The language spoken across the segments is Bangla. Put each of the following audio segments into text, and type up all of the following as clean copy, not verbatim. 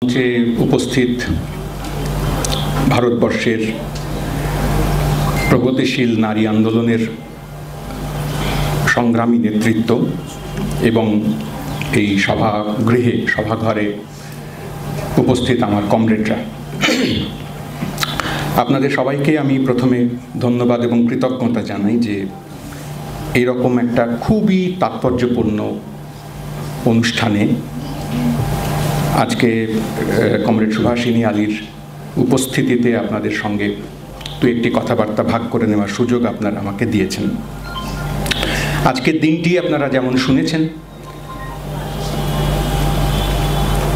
মঞ্চে উপস্থিত ভারতবর্ষের প্রগতিশীল নারী আন্দোলনের সংগ্রামী নেতৃত্ব এবং এই সভাঘরে উপস্থিত আমার কমরেডরা, আপনাদের সবাইকে আমি প্রথমে ধন্যবাদ এবং কৃতজ্ঞতা জানাই যে এইরকম একটা খুবই তাৎপর্যপূর্ণ অনুষ্ঠানে আজকে কমরেড সুভাষিনী আলীর উপস্থিতিতে আপনাদের সঙ্গে একটি কথাবার্তা ভাগ করে নেওয়ার সুযোগ আপনারা আমাকে দিয়েছেন। আজকের দিনটি আপনারা যেমন শুনেছেন,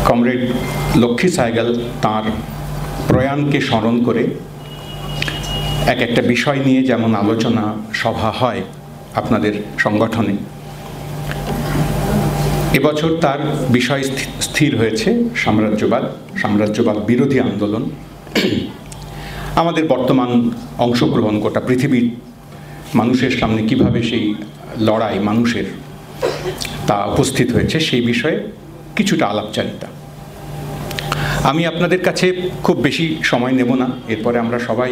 কমরেড লক্ষ্মী সাইগাল তাঁর প্রয়াণকে স্মরণ করে একটা বিষয় নিয়ে যেমন আলোচনা সভা হয় আপনাদের সংগঠনে, এবছর তার বিষয় স্থির হয়েছে সাম্রাজ্যবাদ বিরোধী আন্দোলন। আমাদের বর্তমান অংশগ্রহণ গোটা পৃথিবীর মানুষের সামনে কিভাবে সেই লড়াই মানুষের তা উপস্থিত হয়েছে সেই বিষয়ে কিছুটা আলাপচারিতা। আমি আপনাদের কাছে খুব বেশি সময় নেব না, এরপরে আমরা সবাই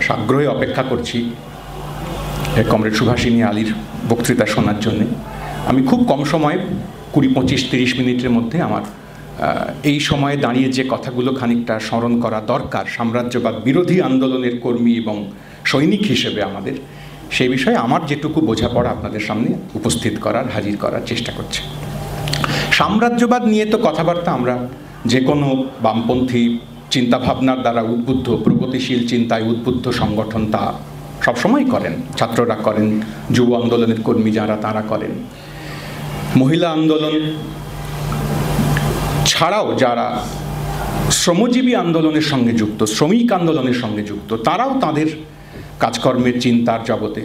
সাগ্রহে অপেক্ষা করছি কমরেড সুভাষিনী আলীর বক্তৃতা শোনার জন্যে। আমি খুব কম সময়ে 20-25-30 মিনিটের মধ্যে আমার এই সময়ে দাঁড়িয়ে যে কথাগুলো খানিকটা স্মরণ করা দরকার সাম্রাজ্যবাদ বিরোধী আন্দোলনের কর্মী এবং সৈনিক হিসেবে আমাদের, সেই বিষয়ে আমার যেটুকু বোঝাপড়া আপনাদের সামনে উপস্থিত করার হাজির করার চেষ্টা করছি। সাম্রাজ্যবাদ নিয়ে তো কথাবার্তা আমরা যে কোনো বামপন্থী চিন্তাভাবনার দ্বারা উদ্বুদ্ধ, প্রগতিশীল চিন্তায় উদ্বুদ্ধ সংগঠন তা সবসময় করেন। ছাত্ররা করেন, যুব আন্দোলনের কর্মী যারা তারা করেন, মহিলা আন্দোলন ছাড়াও যারা শ্রমজীবী আন্দোলনের সঙ্গে যুক্ত, শ্রমিক আন্দোলনের সঙ্গে যুক্ত, তারাও তাদের কাজকর্মের চিন্তার জগতে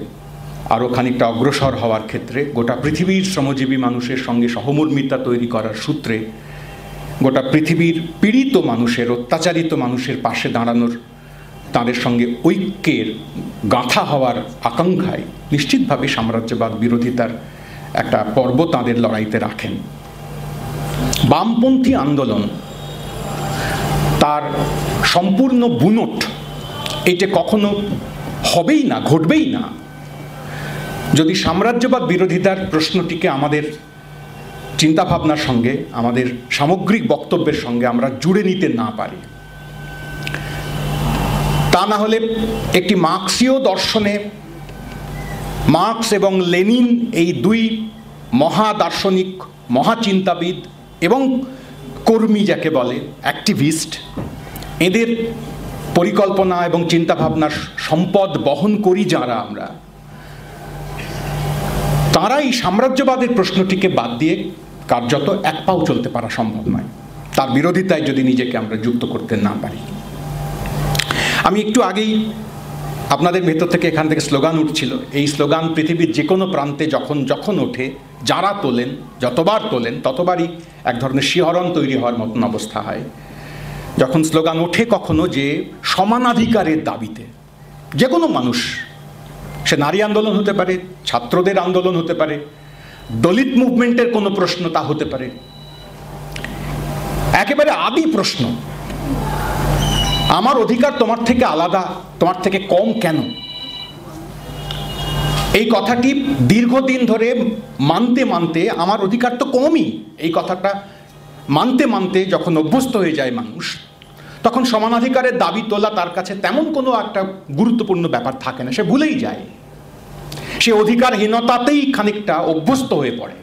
আরও খানিকটা অগ্রসর হওয়ার ক্ষেত্রে গোটা পৃথিবীর শ্রমজীবী মানুষের সঙ্গে সহমর্মিতা তৈরি করার সূত্রে গোটা পৃথিবীর পীড়িত মানুষের, অত্যাচারিত মানুষের পাশে দাঁড়ানোর, তাদের সঙ্গে ঐক্যের গাঁথা হওয়ার আকাঙ্ক্ষায় নিশ্চিতভাবে সাম্রাজ্যবাদ বিরোধিতার একটা পর্ব তাদের লড়াইতে রাখেন। বামপন্থী আন্দোলন তার সম্পূর্ণ বুনট এটা কখনো হবেই না, ঘটবেই না যদি সাম্রাজ্যবাদ বিরোধিতার প্রশ্নটিকে আমাদের চিন্তাভাবনার সঙ্গে, আমাদের সামগ্রিক বক্তব্যের সঙ্গে আমরা জুড়ে নিতে না পারি। তা না হলে একটি মার্ক্সীয় দর্শনে মার্ক্স এবং লেনিন এই দুই মহাদার্শনিক, মহাচিন্তাবিদ এবং কর্মী যাকে বলে অ্যাক্টিভিস্ট, এদের পরিকল্পনা এবং চিন্তাভাবনার সম্পদ বহন করি যারা আমরা, তারা এই সাম্রাজ্যবাদের প্রশ্নটিকে বাদ দিয়ে কার্যত এক পাও চলতে পারা সম্ভব নয়, তার বিরোধিতায় যদি নিজেকে আমরা যুক্ত করতে না পারি। আমি একটু আগেই আপনাদের ভেতর থেকে এখান থেকে স্লোগান উঠছিল, এই স্লোগান পৃথিবীর যে কোনো প্রান্তে যখন ওঠে, যারা তোলেন, যতবার তোলেন ততবারই এক ধরনের শিহরণ তৈরি হওয়ার মতন অবস্থা হয়। যখন স্লোগান ওঠে কখনো যে সমানাধিকারের দাবিতে যে কোনো মানুষ, সে নারী আন্দোলন হতে পারে, ছাত্রদের আন্দোলন হতে পারে, দলিত মুভমেন্টের কোনো প্রশ্ন তা হতে পারে, একেবারে আদি প্রশ্ন, আমার অধিকার তোমার থেকে আলাদা, তোমার থেকে কম কেন? এই কথাটি দীর্ঘদিন ধরে মানতে আমার অধিকার তো কমই, এই কথাটা মানতে যখন অভ্যস্ত হয়ে যায় মানুষ, তখন সমানাধিকারের দাবি তোলা তার কাছে তেমন কোনো একটা গুরুত্বপূর্ণ ব্যাপার থাকে না, সে ভুলেই যায়, সে অধিকারহীনতাতেই খানিকটা অভ্যস্ত হয়ে পড়ে,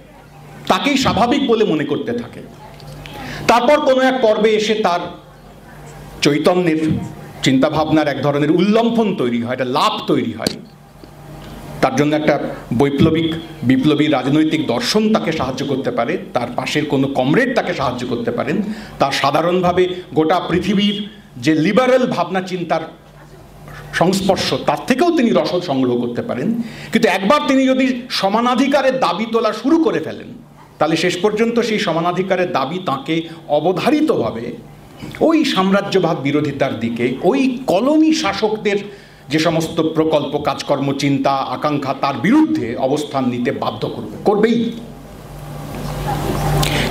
তাকেই স্বাভাবিক বলে মনে করতে থাকে। তারপর কোনো এক পর্বে এসে তার চৈতন্যের, চিন্তাভাবনার এক ধরনের উল্লম্ফন তৈরি হয়, একটা লাভ তৈরি হয়, তার জন্য একটা বিপ্লবী রাজনৈতিক দর্শন তাকে সাহায্য করতে পারে, তার পাশের কোনো কমরেড তাকে সাহায্য করতে পারেন, তার সাধারণভাবে গোটা পৃথিবীর যে লিবারেল ভাবনা চিন্তার সংস্পর্শ তার থেকেও তিনি রসদ সংগ্রহ করতে পারেন। কিন্তু একবার তিনি যদি সমানাধিকারের দাবি তোলা শুরু করে ফেলেন, তাহলে শেষ পর্যন্ত সেই সমানাধিকারের দাবি তাকে অবধারিতভাবে ওই সাম্রাজ্যবাদ বিরোধিতার দিকে, ওই কলোনি শাসকদের যে সমস্ত প্রকল্প, কাজকর্ম, চিন্তা, আকাঙ্ক্ষা, তার বিরুদ্ধে অবস্থান নিতে বাধ্য করবেই।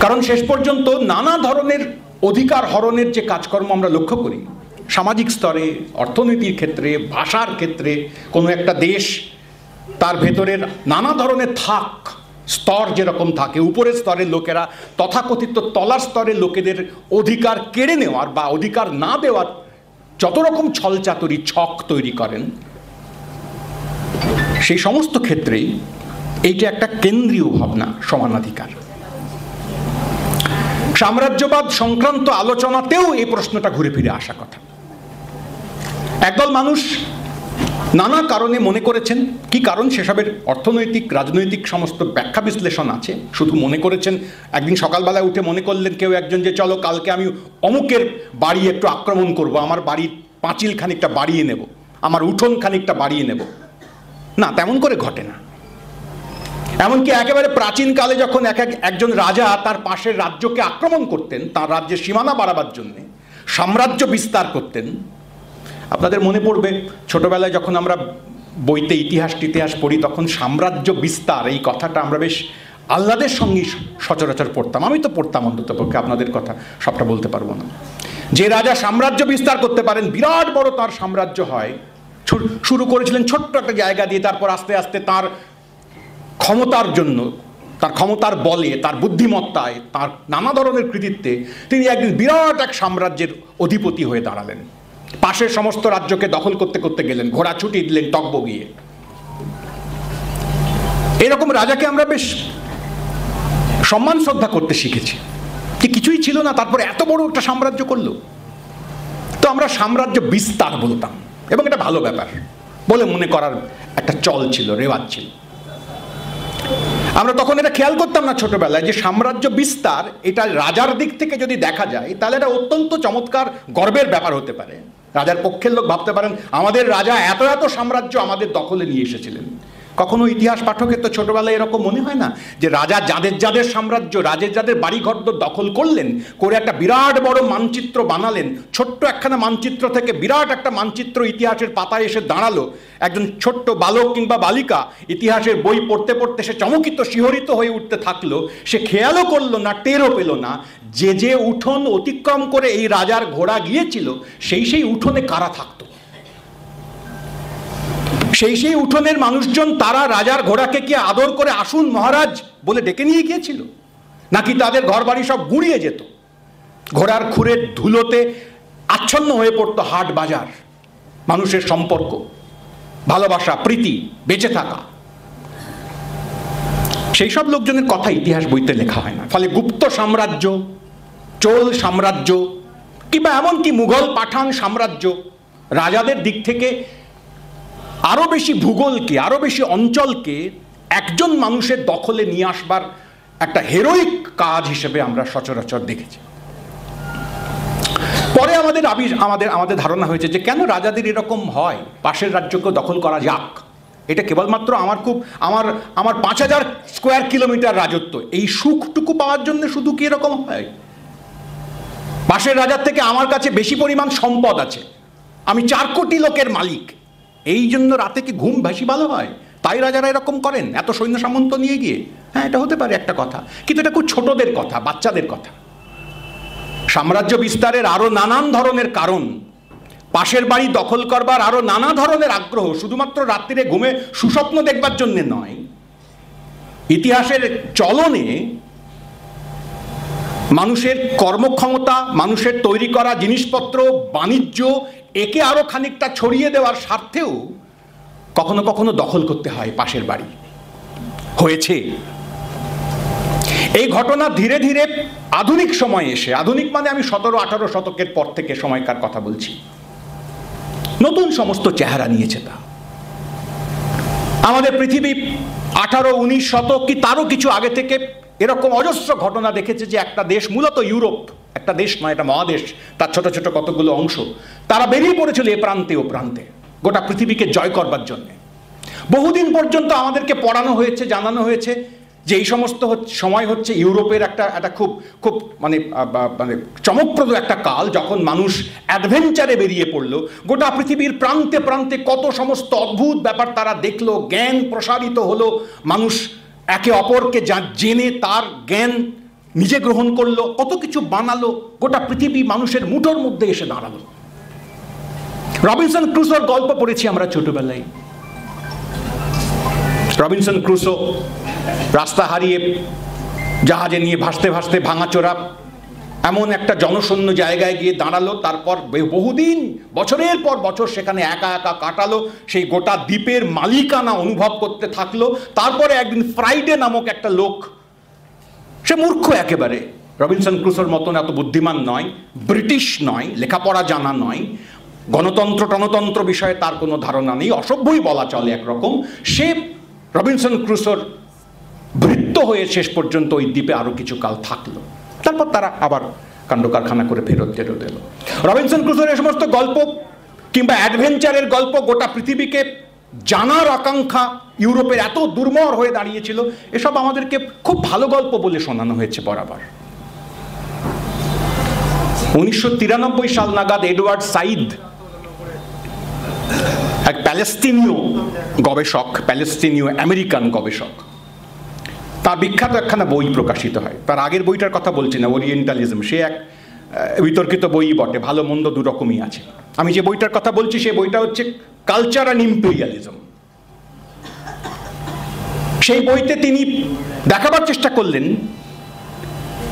কারণ শেষ পর্যন্ত নানা ধরনের অধিকার হরণের যে কাজকর্ম আমরা লক্ষ্য করি সামাজিক স্তরে, অর্থনীতির ক্ষেত্রে, ভাষার ক্ষেত্রে, কোনো একটা দেশ তার ভেতরের নানা ধরনের স্তর যেরকম থাকে, উপরের স্তরের লোকেরা তথাকথিত তলার স্তরের লোকেদের অধিকার কেড়ে নেওয়ার বা অধিকার না দেওয়ার যত রকম ছলচাতুরি ছক তৈরি করেন, সেই সমস্ত ক্ষেত্রেই এইটা একটা কেন্দ্রীয় ভাবনা, সমানাধিকার। সাম্রাজ্যবাদ সংক্রান্ত আলোচনাতেও এই প্রশ্নটা ঘুরে ফিরে আসা কথা। একদল মানুষ নানা কারণে মনে করেছেন, কি কারণ সেসবের অর্থনৈতিক রাজনৈতিক সমস্ত ব্যাখ্যা বিশ্লেষণ আছে, শুধু মনে করেছেন, একদিন সকালবেলায় উঠে মনে করলেন কেউ একজন যে চলো কালকে আমি অমুকের বাড়ি একটু আক্রমণ করব, আমার বাড়ির পাঁচিল খানিকটা বাড়িয়ে নেব, আমার উঠোন খানিকটা বাড়িয়ে নেব। না, তেমন করে ঘটে না। এমনকি একেবারে প্রাচীনকালে যখন একজন রাজা তার পাশের রাজ্যকে আক্রমণ করতেন, তার রাজ্যের সীমানা বাড়াবার জন্যে, সাম্রাজ্য বিস্তার করতেন। আপনাদের মনে পড়বে ছোটবেলায় যখন আমরা বইতে ইতিহাস পড়ি, তখন সাম্রাজ্য বিস্তার এই কথাটা আমরা বেশ আহ্লাদের সঙ্গেই সচরাচর পড়তাম। আমি তো পড়তাম অন্তত পক্ষে, আপনাদের কথা সবটা বলতে পারবো না। যে রাজা সাম্রাজ্য বিস্তার করতে পারেন, বিরাট বড় তার সাম্রাজ্য হয়, শুরু করেছিলেন ছোট্ট একটা জায়গা দিয়ে, তারপর আস্তে আস্তে তার ক্ষমতার জন্য, তার ক্ষমতার বলে, তার বুদ্ধিমত্তায়, তার নানা ধরনের কৃতিত্বে তিনি একদিন বিরাট এক সাম্রাজ্যের অধিপতি হয়ে দাঁড়ালেন। পাশের সমস্ত রাজ্যকে দখল করতে করতে গেলেন, ঘোড়া ছুটিয়ে দিলেন টগবগিয়ে। এরকম রাজাকে আমরা বেশ সম্মান শ্রদ্ধা করতে শিখেছি, যে কিছুই ছিল না তারপরে এত বড় একটা সাম্রাজ্য করলো। তো আমরা সাম্রাজ্য বিস্তার বলতাম, এবং এটা ভালো ব্যাপার বলে মনে করার একটা চল ছিল, রেওয়াজ ছিল। আমরা তখন এটা খেয়াল করতাম না ছোটবেলায় যে সাম্রাজ্য বিস্তার এটা রাজার দিক থেকে যদি দেখা যায় তাহলে এটা অত্যন্ত চমৎকার গর্বের ব্যাপার হতে পারে। রাজার পক্ষের লোক ভাবতে পারেন আমাদের রাজা এত এত সাম্রাজ্য আমাদের দখলে নিয়ে এসেছিলেন। কখনো ইতিহাস পাঠকের তো ছোটবেলায় এরকম মনে হয় না যে রাজা যাদের সাম্রাজ্য, যাদের বাড়িঘর দখল করলেন, করে একটা বিরাট বড় মানচিত্র বানালেন, ছোট্ট একখানা মানচিত্র থেকে বিরাট একটা মানচিত্র ইতিহাসের পাতায় এসে দাঁড়ালো। একজন ছোট্ট বালক কিংবা বালিকা ইতিহাসের বই পড়তে পড়তে সে চমকিত শিহরিত হয়ে উঠতে থাকলো, সে খেয়ালও করলো না, টেরও পেল না যে উঠোন অতিক্রম করে এই রাজার ঘোড়া গিয়েছিল সেই উঠোনে কারা থাকতো। সেই উঠোনের মানুষজন তারা রাজার ঘোড়াকে কি আদর করে আসুন মহারাজ বলে ডেকে নিয়ে গিয়েছিল, নাকি তাদের ঘর বাড়ি সব গুড়িয়ে যেত, ঘোড়ার খুরের ধুলোতে আচ্ছন্ন হয়ে পড়তো হাট বাজার, মানুষের সম্পর্ক, ভালোবাসা, প্রীতি, বেঁচে থাকা। সেই সব লোকজনের কথা ইতিহাস বইতে লেখা হয় না। ফলে গুপ্ত সাম্রাজ্য, চোল সাম্রাজ্য কিংবা এমনকি মুঘল পাঠান সাম্রাজ্য রাজাদের দিক থেকে আরো বেশি ভূগোলকে, আরো বেশি অঞ্চলকে একজন মানুষের দখলে নিয়ে আসবার একটা হেরোইক কাজ হিসেবে আমরা সচরাচর দেখেছি। পরে আমাদের ধারণা হয়েছে যে কেন রাজাদের এরকম হয়, পাশের রাজ্যকে দখল করা যাক, এটা কেবলমাত্র আমার 5000 স্কোয়ার কিলোমিটার রাজত্ব, এই সুখটুকু পাওয়ার জন্য শুধু কি এরকম হয়? পাশের রাজার থেকে আমার কাছে বেশি পরিমাণ সম্পদ আছে, আমি 4 কোটি লোকের মালিক, এই জন্য রাতে কি ঘুম বেশি ভালো হয়, তাই রাজারা এরকম করেন এত সৈন্য সামন্ত নিয়ে গিয়ে? হ্যাঁ, এটা হতে পারে একটা কথা, কিন্তু এটা খুব ছোটদের কথা, বাচ্চাদের কথা। সাম্রাজ্য বিস্তারের আরো নানান ধরনের কারণ, পাশের বাড়ি দখল করবার আরো নানা ধরনের আগ্রহ, শুধুমাত্র রাত্রিরে ঘুমে সুস্বপ্ন দেখবার জন্য নয়। ইতিহাসের চলনে মানুষের কর্মক্ষমতা, মানুষের তৈরি করা জিনিসপত্র, বাণিজ্য, একে আরো খানিকটা ছড়িয়ে দেওয়ার স্বার্থেও কখনো কখনো দখল করতে হয় পাশের বাড়ি, হয়েছে। এই ঘটনা ধীরে ধীরে আধুনিক সময়ে এসে, আধুনিক মানে আমি 17-18 শতকের পর থেকে সময়কার কথা বলছি, নতুন সমস্ত চেহারা নিয়েছে। তা আমাদের পৃথিবী 18-19 শতক কি তারও কিছু আগে থেকে এরকম অজস্র ঘটনা দেখেছে যে একটা দেশ, মূলত ইউরোপ, একটা দেশ নয়, একটা মহাদেশ, তার ছোট ছোট কতগুলো অংশ, তারা বেরিয়ে পড়েছিল এ প্রান্তে ও প্রান্তে গোটা পৃথিবীকে জয় করবার জন্য। বহুদিন পর্যন্ত আমাদেরকে পড়ানো হয়েছে, জানানো হয়েছে যে এই সমস্ত সময় হচ্ছে ইউরোপের একটা খুব খুব মানে চমকপ্রদ একটা কাল, যখন মানুষ অ্যাডভেঞ্চারে বেরিয়ে পড়লো, গোটা পৃথিবীর প্রান্তে প্রান্তে কত সমস্ত অদ্ভুত ব্যাপার তারা দেখলো, জ্ঞান প্রসারিত হলো, মানুষ একে অপরকে জেনে তার জ্ঞান নিজে গ্রহণ করলো, কত কিছু বানালো, গোটা পৃথিবী মানুষের মুঠোর মধ্যে এসে দাঁড়ালো। রবিনসন ক্রুসোর গল্প পড়েছি আমরা ছোটবেলায়। রবিনসন ক্রুসো রাস্তা হারিয়ে জাহাজে নিয়ে ভাসতে ভাসতে ভাঙাচোরা এমন একটা জনশূন্য জায়গায় গিয়ে দাঁড়ালো। তারপর বহুদিন, বছরের পর বছর সেখানে একা একা কাটালো, সেই গোটা দ্বীপের মালিকানা অনুভব করতে থাকলো। তারপরে একদিন ফ্রাইডে নামক একটা লোক, সে মূর্খ একেবারে, রবিনসন ক্রুসোর মতন এত বুদ্ধিমান নয়, ব্রিটিশ নয়, লেখাপড়া জানা নয়, গণতন্ত্র টনতন্ত্র বিষয়ে তার কোনো ধারণা নেই, অসভ্যই বলা চলে একরকম। সে রবিনসন ক্রুসোর ভৃত্য হয়ে শেষ পর্যন্ত ওই দ্বীপে আরো কিছু কাল থাকলো। তারপর তারা আবার কাণ্ড কারখানা করে ফেরত এলো। রবিনসন ক্রুসোর এই সমস্ত গল্প কিংবা অ্যাডভেঞ্চারের গল্প গোটা পৃথিবীকে জানার আকাঙ্ক্ষা ইউরোপের এত দুর্মর হয়ে দাঁড়িয়েছিল, এসব আমাদেরকে খুব ভালো গল্প বলে শোনানো হয়েছে বরাবর। 1993 সাল নাগাদ এডওয়ার্ড সাইদ, এক প্যালেস্তিনীয় গবেষক, প্যালেস্তিনীয় আমেরিকান গবেষক, তার বিখ্যাত একখানা বই প্রকাশিত হয়। তার আগের বইটার কথা বলছি না, ওরিয়েন্টালিজম। সে এক বিতর্কিত বই বটে, ভালো মন্দ দুরকমই আছে। আমি যে বইটার কথা বলছি সেই বইটা হচ্ছে কালচার অ্যান্ড ইম্পেরিয়ালিজম। সেই বইতে তিনি দেখাবার চেষ্টা করলেন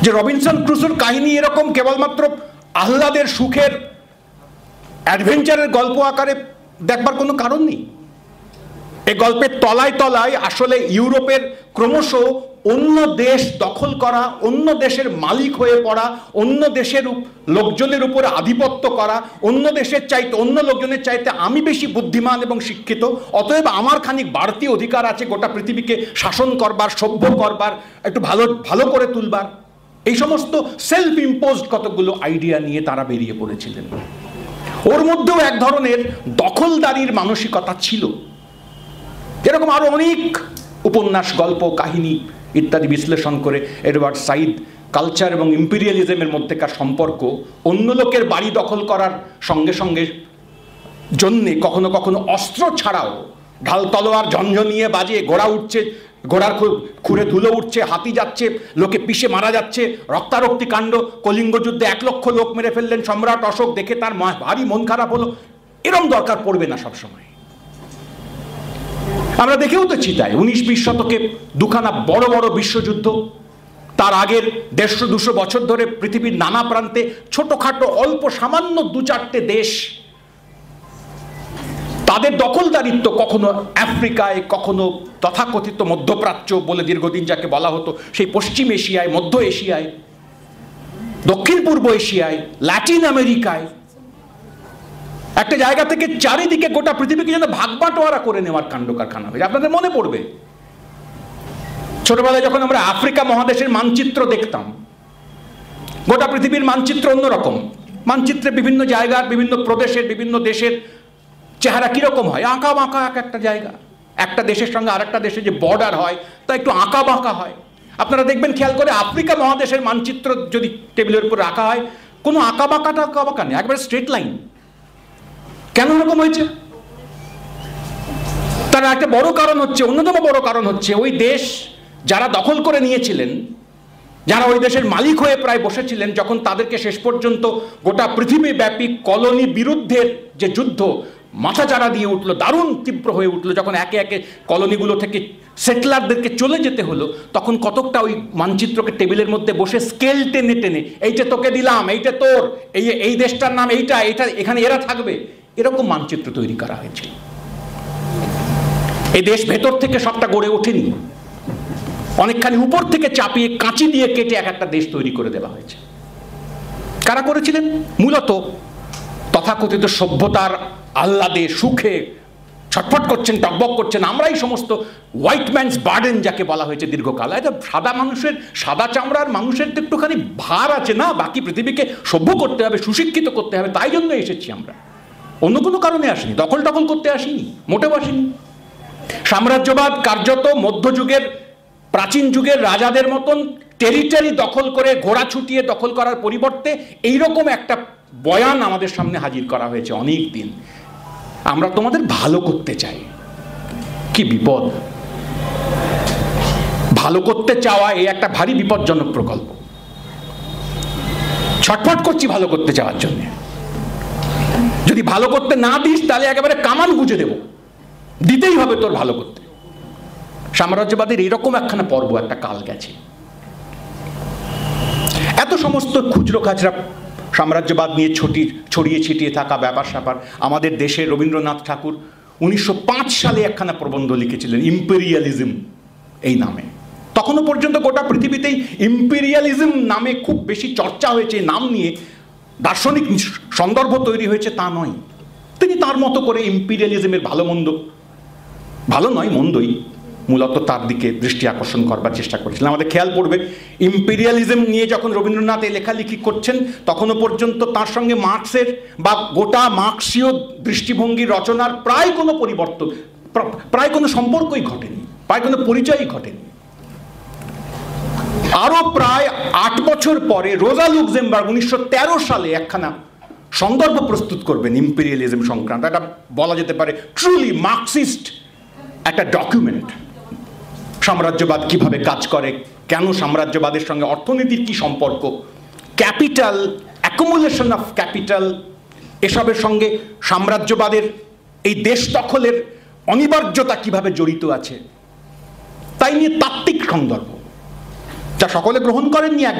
যে রবিনসন ক্রুসোর কাহিনী এরকম কেবলমাত্র আহ্লাদের, সুখের, অ্যাডভেঞ্চারের গল্প আকারে দেখবার কোনো কারণ নেই। এই গল্পের তলায় তলায় আসলে ইউরোপের ক্রমশ অন্য দেশ দখল করা, অন্য দেশের মালিক হয়ে পড়া, অন্য দেশের লোকজনের উপরে আধিপত্য করা, অন্য দেশের চাইতে, অন্য লোকজনের চাইতে আমি বেশি বুদ্ধিমান এবং শিক্ষিত, অতএব আমার খানিক বাড়তি অধিকার আছে গোটা পৃথিবীকে শাসন করবার, সভ্য করবার, একটু ভালো ভালো করে তুলবার। এই সমস্ত সেলফ ইম্পোজড কতগুলো আইডিয়া নিয়ে তারা বেরিয়ে পড়েছিলেন। ওর মধ্যেও এক ধরনের দখলদারির মানসিকতা ছিল। এরকম আরো অনেক উপন্যাস, গল্প, কাহিনী ইত্যাদি বিশ্লেষণ করে এডওয়ার্ড সাইদ কালচার এবং ইম্পেরিয়ালিজমের মধ্যেকার সম্পর্ক, অন্য লোকের বাড়ি দখল করার সঙ্গে সঙ্গে জন্যে কখনো কখনো অস্ত্র ছাড়াও, ঢাল তলোয়ার ঝনঝনিয়ে বাজে, ঘোড়া উঠছে, ঘোড়ার খুঁড়ে ধুলো উঠছে, হাতি যাচ্ছে, লোকে পিষে মারা যাচ্ছে, রক্তারক্তি কাণ্ড, কলিঙ্গ যুদ্ধে 1 লক্ষ লোক মেরে ফেললেন সম্রাট অশোক, দেখে তার ভারী মন খারাপ হলো। এরম দরকার পড়বে না সবসময়। আমরা দেখেও তো চিতাই 19-20 শতকে দুখানা বড় বড় বিশ্বযুদ্ধ, তার আগের 150-200 বছর ধরে পৃথিবীর নানা প্রান্তে ছোটখাটো অল্প সামান্য 2-4টে দেশ, তাদের দখলদারিত্ব কখনো আফ্রিকায়, কখনো তথাকথিত মধ্যপ্রাচ্য বলে দীর্ঘদিন যাকে বলা হতো, সেই পশ্চিম এশিয়ায়, মধ্য এশিয়ায়, দক্ষিণ পূর্ব এশিয়ায়, ল্যাটিন আমেরিকায়, একটা জায়গা থেকে চারিদিকে গোটা পৃথিবীকে যেন ভাগবাটোয়ারা করে নেওয়ার কাণ্ড কারখানা হয়েছে। আপনাদের মনে পড়বে ছোটবেলায় যখন আমরা আফ্রিকা মহাদেশের মানচিত্র দেখতাম, গোটা পৃথিবীর মানচিত্র অন্যরকম। মানচিত্রে বিভিন্ন জায়গার, বিভিন্ন প্রদেশের, বিভিন্ন দেশের চেহারা কিরকম হয়, আঁকা বাঁকা এক একটা জায়গা। একটা দেশের সঙ্গে আরেকটা দেশের যে বর্ডার হয় তা একটু আঁকা বাঁকা হয়। আপনারা দেখবেন খেয়াল করে, আফ্রিকা মহাদেশের মানচিত্র যদি টেবিলের উপর রাখা হয়, কোনো আঁকা বাঁকা নেই, একবারে স্ট্রেট লাইন। কেন এরকম হয়েছে? তার একটা বড় কারণ হচ্ছে, অন্যতম বড় কারণ হচ্ছে, ওই দেশ যারা দখল করে নিয়েছিলেন, যারা ওই দেশের মালিক হয়ে প্রায় বসেছিলেন, যখন তাদেরকে শেষ পর্যন্ত গোটা পৃথিবীব্যাপী কলোনি বিরুদ্ধের যে যুদ্ধ মাথাচাড়া দিয়ে উঠলো, দারুণ তীব্র হয়ে উঠলো, যখন একে একে কলোনিগুলো থেকে সেটলারদেরকে চলে যেতে হলো, তখন কতকটা ওই মানচিত্রকে টেবিলের মধ্যে বসে স্কেল টেনে টেনে, এইটা তোকে দিলাম, এইটা তোর, এই দেশটার নাম এইটা, এখানে এরা থাকবে, এরকম মানচিত্র তৈরি করা হয়েছিল। এই দেশ ভেতর থেকে সবটা গড়ে ওঠেনি, অনেকখানি উপর থেকে চাপিয়ে কাঁচি দিয়ে কেটে এক একটা দেশ তৈরি করে দেওয়া হয়েছে। কারা করেছিলেন? মূলত তথাকথিত সভ্যতার আহ্লাদে, সুখে ছটফট করছেন, টকবক করছেন আমরাই সমস্ত হোয়াইট ম্যানস বার্ডেন যাকে বলা হয়েছে দীর্ঘকাল। এটা সাদা মানুষের, সাদা চামড়ার মানুষের তো একটুখানি ভার আছে না, বাকি পৃথিবীকে সভ্য করতে হবে, সুশিক্ষিত করতে হবে, তাই জন্য এসেছি আমরা, অন্য কোনো কারণে আসিনি, দখল করতে আসিনি, মোটেও আসিনি। সাম্রাজ্যবাদ কার্যত মধ্যযুগের, প্রাচীন যুগের রাজাদের মতন টেরিটরি দখল করে, ঘোড়া ছুটিয়ে দখল করার পরিবর্তে এইরকম একটা বয়ান আমাদের সামনে হাজির করা হয়েছে অনেক দিন। আমরা তোমাদের ভালো করতে চাই। কি বিপদ! ভালো করতে চাওয়া এই একটা ভারী বিপজ্জনক প্রকল্প। ছটফট করছি ভালো করতে যাওয়ার জন্য। যদি ভালো করতে না দিস তাহলে একেবারে কামান গুঁজে দেব, দিতেই হবে তোর ভালো করতে। সাম্রাজ্যবাদের এরকম একখানা পর্ব, একটা কাল গেছে। এত সমস্ত খুচরো খাচরা সাম্রাজ্যবাদ নিয়ে ছড়িয়ে ছিটিয়ে থাকা ব্যাপার স্যাপার আমাদের দেশে রবীন্দ্রনাথ ঠাকুর 1905 সালে একখানা প্রবন্ধ লিখেছিলেন ইম্পেরিয়ালিজম এই নামে। তখনও পর্যন্ত গোটা পৃথিবীতেই ইম্পেরিয়ালিজম নামে খুব বেশি চর্চা হয়েছে, নাম নিয়ে দার্শনিক সন্দর্ভ তৈরি হয়েছে তা নয়। তিনি তার মতো করে ইম্পেরিয়ালিজমের ভালো মন্দ, ভালো নয় মন্দই, মূলত তার দিকে দৃষ্টি আকর্ষণ করবার চেষ্টা করেছিলেন। আমাদের খেয়াল পড়বে ইম্পেরিয়ালিজম নিয়ে যখন রবীন্দ্রনাথ এই লেখালেখি করছেন তখনও পর্যন্ত তার সঙ্গে মার্কসের বা গোটা মার্কসীয় দৃষ্টিভঙ্গি রচনার প্রায় কোনো পরিবর্তন, প্রায় কোনো সম্পর্কই ঘটেনি, প্রায় কোনো পরিচয়ই ঘটেনি। আরো প্রায় 8 বছর পরে রোজা লুক্সেমবার্গ 1913 সালে একখানা সন্দর্ভ প্রস্তুত করবেন ইম্পেরিয়ালিজম সংক্রান্ত। এটা বলা যেতে পারে ট্রুলি মার্কসিস্ট একটা ডকুমেন্ট। সাম্রাজ্যবাদ কিভাবে কাজ করে, কেন সাম্রাজ্যবাদের সঙ্গে অর্থনীতির কি সম্পর্ক, ক্যাপিটাল, অ্যাকুমুলেশন অফ ক্যাপিটাল, এসবের সঙ্গে সাম্রাজ্যবাদের এই দেশ দখলের অনিবার্যতা কিভাবে জড়িত আছে, তাই নিয়ে তাত্ত্বিক সন্দর্ভ, যা সকলে গ্রহণ করেননি এক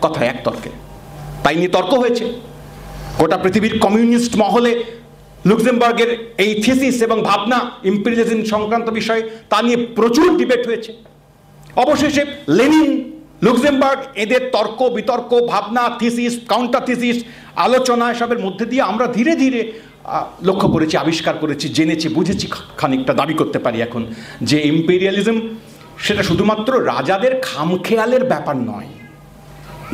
কথায় এক তর্কে। তাই নিয়ে তর্ক হয়েছে গোটা পৃথিবীর কমিউনিস্ট মহলে। লুক্সেমবার্গের এই থিসিস এবং ভাবনা ইম্পেরিয়ালিজম সংক্রান্ত বিষয়ে তা নিয়ে প্রচুর ডিবেট হয়েছে। অবশেষে লেনিন, লুক্সেমবার্গ, এদের তর্ক বিতর্ক, ভাবনা, থিসিস, কাউন্টার থিসিস, আলোচনা, এসবের মধ্যে দিয়ে আমরা ধীরে ধীরে লক্ষ্য করেছি, আবিষ্কার করেছি, জেনেছি, বুঝেছি, খানিকটা দাবি করতে পারি এখন যে ইম্পেরিয়ালিজম সেটা শুধুমাত্র রাজাদের খামখেয়ালের ব্যাপার নয়।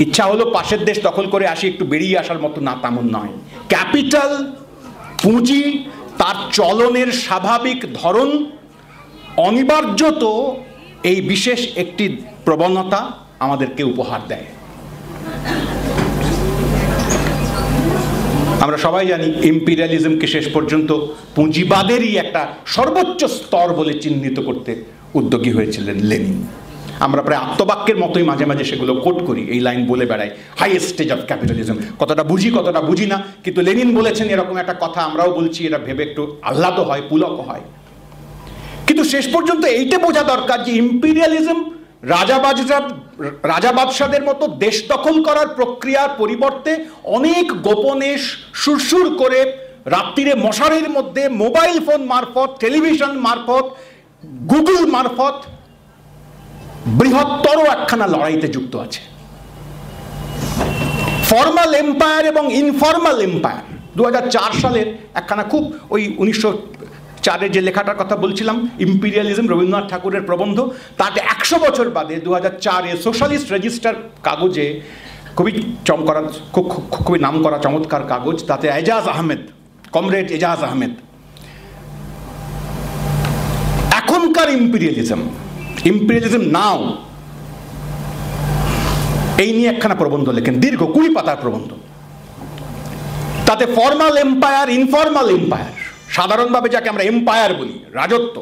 ইচ্ছা হলো পাশের দেশ দখল করে আসি, একটু বেরিয়ে আসার মতো না, তেমন নয়। ক্যাপিটাল, পুঁজি, তার চলনের স্বাভাবিক ধরন অনিবার্যত এই বিশেষ একটি প্রবণতা আমাদেরকে উপহার দেয়। আমরা সবাই জানি ইম্পেরিয়ালিজমকে শেষ পর্যন্ত পুঁজিবাদেরই একটা সর্বোচ্চ স্তর বলে চিহ্নিত করতে উদ্যোগী হয়েছিলেন লেনিন। আমরা প্রায় আত্মবাক্যের মতোই মাঝে মাঝে সেগুলো কোট করি, এই লাইন বলে বেড়াই, হাইয়েস্ট স্টেজ অফ ক্যাপিটালিজম। কতটা বুঝি কতটা বুঝি না, কিন্তু লেনিন বলেছেন এরকম একটা কথা, আমরাও বলছি, এটা ভেবে একটু আহ্লাদ হয়, পুলক হয়। কিন্তু শেষ পর্যন্ত এইটা বোঝা দরকার যে ইম্পেরিয়ালিজম রাজা বাদশাদের মতো দেশ দখল করার প্রক্রিয়ার পরিবর্তে অনেক গোপনে সুরসুর করে রাত্রিরে মশারির মধ্যে মোবাইল ফোন মারফত, টেলিভিশন মারফত, গুগল মারফত বৃহত্তর একখানা লড়াইতে যুক্ত আছে। ফর্মাল এম্পায়ার এবং ইনফর্মাল এম্পায়ার। 2004 সালের একখানা খুব, ওই 1904 যে লেখাটার কথা বলছিলাম, ইম্পেরিয়ালিজম, রবীন্দ্রনাথ ঠাকুরের প্রবন্ধ, তাতে 100 বছর বাদে 2004-এ সোশ্যালিস্ট রেজিস্টার কাগজে খুবই নাম করা চমৎকার কাগজ, তাতে এজাজ আহমেদ, কমরেড এজাজ আহমেদ এখনকার ইম্পেরিয়ালিজম নাও এই নিয়ে একখানা প্রবন্ধ লেখেন, দীর্ঘ 20 পাতার প্রবন্ধ। তাতে ফর্মাল এম্পায়ার, ইনফর্মাল এম্পায়ার, সাধারণভাবে যাকে আমরা এম্পায়ার বলি, রাজত্ব,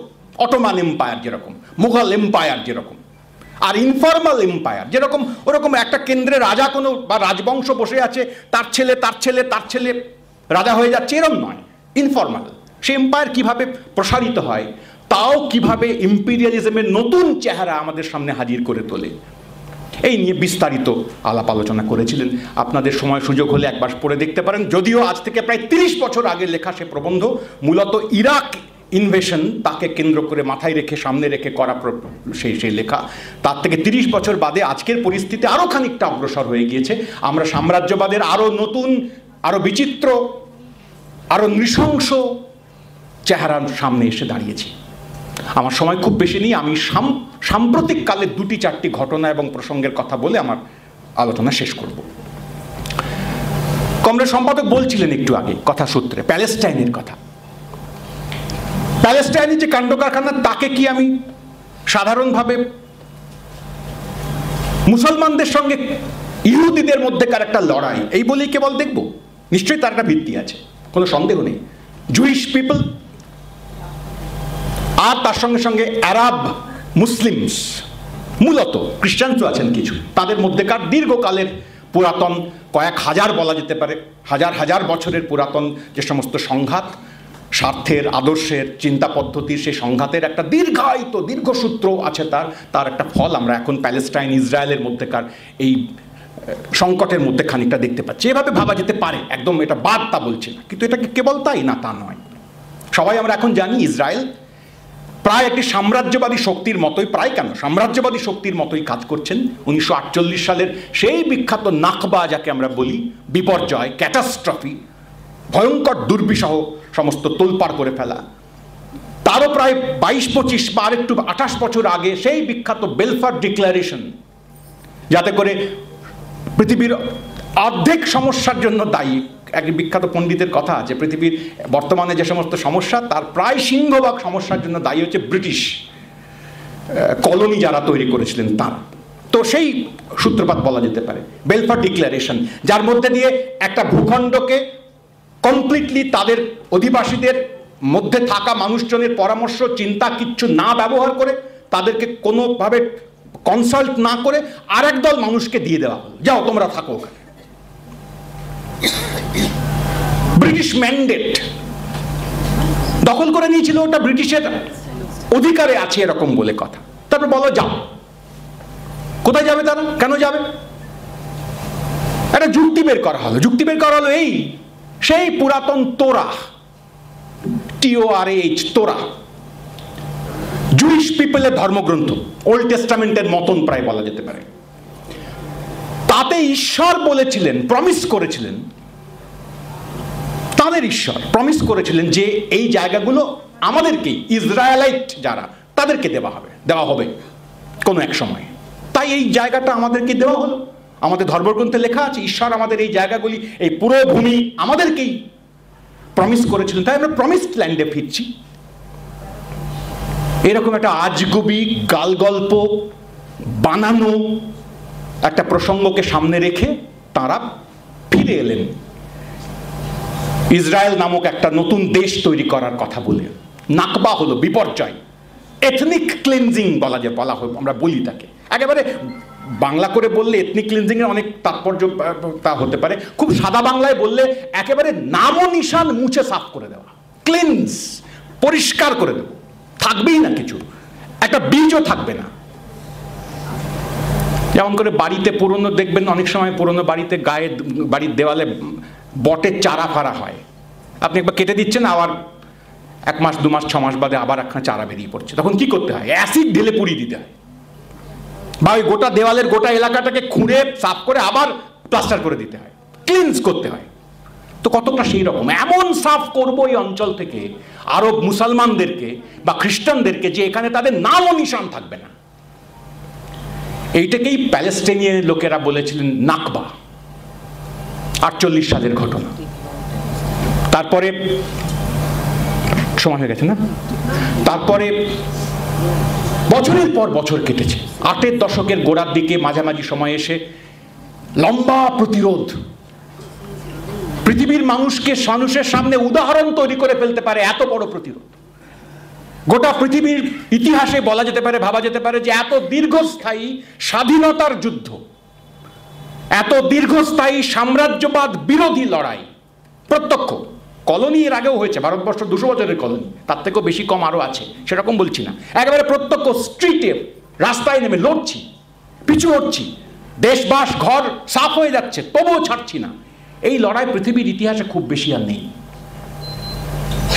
অটোমান এম্পায়ার যেরকম, মুঘল এম্পায়ার যেরকম, আর ইনফর্মাল এম্পায়ার যেরকম, ওরকম একটা কেন্দ্রে রাজা কোনো বা রাজবংশ বসে আছে, তার ছেলে তার ছেলে তার ছেলে রাজা হয়ে যাচ্ছে, এরম নয়। ইনফর্মাল, সে এম্পায়ার কিভাবে প্রসারিত হয়, তাও কিভাবে ইম্পেরিয়ালিজমের নতুন চেহারা আমাদের সামনে হাজির করে তোলে, এই নিয়ে বিস্তারিত আলাপ আলোচনা করেছিলেন। আপনাদের সময় সুযোগ হলে একবার পড়ে দেখতে পারেন। যদিও আজ থেকে প্রায় 30 বছর আগে লেখা সে প্রবন্ধ, মূলত ইরাক ইনভেশন তাকে কেন্দ্র করে মাথায় রেখে, সামনে রেখে করা সেই লেখা। তার থেকে 30 বছর বাদে আজকের পরিস্থিতি আরও খানিকটা অগ্রসর হয়ে গিয়েছে। আমরা সাম্রাজ্যবাদের আরও নতুন, আরও বিচিত্র, আরও নৃশংস চেহারার সামনে এসে দাঁড়িয়েছি। আমার সময় খুব বেশি নেই, আমি সাম্প্রতিক কালে 2-4টি ঘটনা এবং প্রসঙ্গের কথা বলে আমার আলোচনা শেষ করব। কমরেড সম্পাদক বলছিলেন একটু আগে কথা সূত্রে প্যালেস্টাইনের কথা। প্যালেস্টাইনের যে কাণ্ড কারখানা, তাকে কি আমি সাধারণভাবে মুসলমানদের সঙ্গে ইহুদিদের মধ্যেকার একটা লড়াই এই বলেই কেবল দেখব? নিশ্চয়ই তার একটা ভিত্তি আছে, কোনো সন্দেহ নেই। জুইশ পিপল আর তার সঙ্গে সঙ্গে আরব মুসলিমস, মূলত খ্রিস্টানও আছেন কিছু, তাদের মধ্যেকার দীর্ঘকালের পুরাতন কয়েক হাজার বলা যেতে পারে, হাজার হাজার বছরের পুরাতন যে সমস্ত সংঘাত, স্বার্থের, আদর্শের, চিন্তা পদ্ধতির, সেই সংঘাতের একটা দীর্ঘায়িত দীর্ঘসূত্র আছে। তার একটা ফল আমরা এখন প্যালেস্টাইন ইসরায়েলের মধ্যেকার এই সংকটের মধ্যে খানিকটা দেখতে পাচ্ছি। এভাবে ভাবা যেতে পারে, একদম এটা বাদ তা বলছি না, কিন্তু এটা কি কেবল তাই না? তা নয়। সবাই আমরা এখন জানি ইসরায়েল প্রায় একটি সাম্রাজ্যবাদী শক্তির মতোই, প্রায় কেন সাম্রাজ্যবাদী শক্তির মতোই কাজ করছেন। 1948 সালের সেই বিখ্যাত নাকবা, যাকে আমরা বলি বিপর্যয়, ক্যাটাস্ট্রফি, ভয়ঙ্কর দুর্বিষহ সমস্ত তোলপাড় করে ফেলা, তারও প্রায় 22-25 বা একটু 28 বছর আগে সেই বিখ্যাত বেলফার ডিক্লারেশন, যাতে করে পৃথিবীর অর্ধেক সমস্যার জন্য দায়ী, এক বিখ্যাত পণ্ডিতের কথা আছে, পৃথিবীর বর্তমানে যে সমস্ত সমস্যা তার প্রায় সিংহভাগ সমস্যার জন্য দায়ী হচ্ছে ব্রিটিশ কলোনি যারা তৈরি করেছিলেন তারা। তো সেই সূত্রপাত বলা যেতে পারে বেলফার ডিক্লারেশন, যার মধ্যে দিয়ে একটা ভূখণ্ডকে কমপ্লিটলি তাদের অধিবাসীদের মধ্যে থাকা মানুষজনের পরামর্শ, চিন্তা কিচ্ছু না ব্যবহার করে, তাদেরকে কোনোভাবে কনসাল্ট না করে আর একদল মানুষকে দিয়ে দেওয়া হলো, যাও তোমরা থাকো ওখানে। ব্রিটিশ ম্যান্ডেট দখল করে নিয়েছিল, ওটা ব্রিটিশের অধিকারে আছে এরকম বলে কথা। তারপর বলো যাও, কোথায় যাবে তারা, কেন যাবে? একটা যুক্তি বের করা হলো। যুক্তি বের করা হলো এই সেই পুরাতন তোরা, TORAH, তোরা, জুইশ পিপলের ধর্মগ্রন্থ, ওল্ড টেস্টামেন্টের মতন প্রায় বলা যেতে পারে। তাতে ঈশ্বর বলেছিলেন, প্রমিস করেছিলেন, তাদের ঈশ্বর প্রমিস করেছিলেন যে এই জায়গাগুলো আমাদেরকেই, ইসরায়েলাইট যারা, তাদেরকে দেওয়া হবে কোনো এক সময়। তাই এই জায়গাটা আমাদেরকে দেওয়া হলো। আমাদের ধর্মগ্রন্থে লেখা আছে ঈশ্বর আমাদের এই জায়গাগুলি, এই পুরো ভূমি আমাদেরকেই প্রমিস করেছিলেন, তাই আমরা প্রমিসড ল্যান্ডে ফিরছি। এরকম একটা আজগুবি গালগল্প বানানো একটা প্রসঙ্গকে সামনে রেখে তারা ফিরে এলেন ইসরায়েল নামক একটা নতুন দেশ তৈরি করার কথা বলে। নাকবা হলো বিপর্যয়, এথনিক ক্লিনজিং বলা হয়, আমরা বলি তাকে। একেবারে বাংলা করে বললে এথনিক ক্লিনজিং এর অনেক তাৎপর্য তা হতে পারে, খুব সাদা বাংলায় বললে একেবারে নামো নিশান মুছে সাফ করে দেওয়া, ক্লিনজ, পরিষ্কার করে দেবো, থাকবেই না কিছু, একটা বীজও থাকবে না। যেমন করে বাড়িতে পুরনো, দেখবেন অনেক সময় পুরনো বাড়িতে গায়ে, বাড়ির দেওয়ালে বটের চারা ফারা হয়, আপনি একবার কেটে দিচ্ছেন, আবার 1 মাস 2 মাস 6 মাস বাদে আবার একখানা চারা বেরিয়ে পড়ছে, তখন কি করতে হয়? অ্যাসিড ঢেলে পুড়িয়ে দিতে হয়, বা ওই গোটা দেওয়ালের গোটা এলাকাটাকে খুঁড়ে সাফ করে আবার প্লাস্টার করে দিতে হয়, ক্লিনজ করতে হয়। তো কতটা সেই রকম এমন সাফ করবো এই অঞ্চল থেকে আরব মুসলমানদেরকে বা খ্রিস্টানদেরকে যে এখানে তাদের নামও নিশান থাকবে না। এইটাকেই প্যালেস্টাইনিয়ান লোকেরা বলেছিলেন নাকবা, 48 সালের ঘটনা। তারপরে সময় হয়ে গেছে না? তারপরে বছরের পর বছর কেটেছে, 8-এর দশকের গোড়ার দিকে মাঝামাঝি সময় এসে লম্বা প্রতিরোধ, পৃথিবীর মানুষের সামনে উদাহরণ তৈরি করে ফেলতে পারে এত বড় প্রতিরোধ। গোটা পৃথিবীর ইতিহাসে বলা যেতে পারে, ভাবা যেতে পারে যে এত দীর্ঘস্থায়ী স্বাধীনতার যুদ্ধ, এত দীর্ঘস্থায়ী সাম্রাজ্যবাদ বিরোধী লড়াই, প্রত্যক্ষ কলোনি এর আগেও হয়েছে, ভারতবর্ষ 200 বছরের কলোনি, তার থেকেও বেশি কম আরো আছে, সেরকম বলছি না, একেবারে প্রত্যক্ষ স্ট্রিটে রাস্তায় নেমে লড়ছি, পিছু হচ্ছি, দেশবাস ঘর সাফ হয়ে যাচ্ছে, তবুও ছাড়ছি না। এই লড়াই পৃথিবীর ইতিহাসে খুব বেশি আর নেই।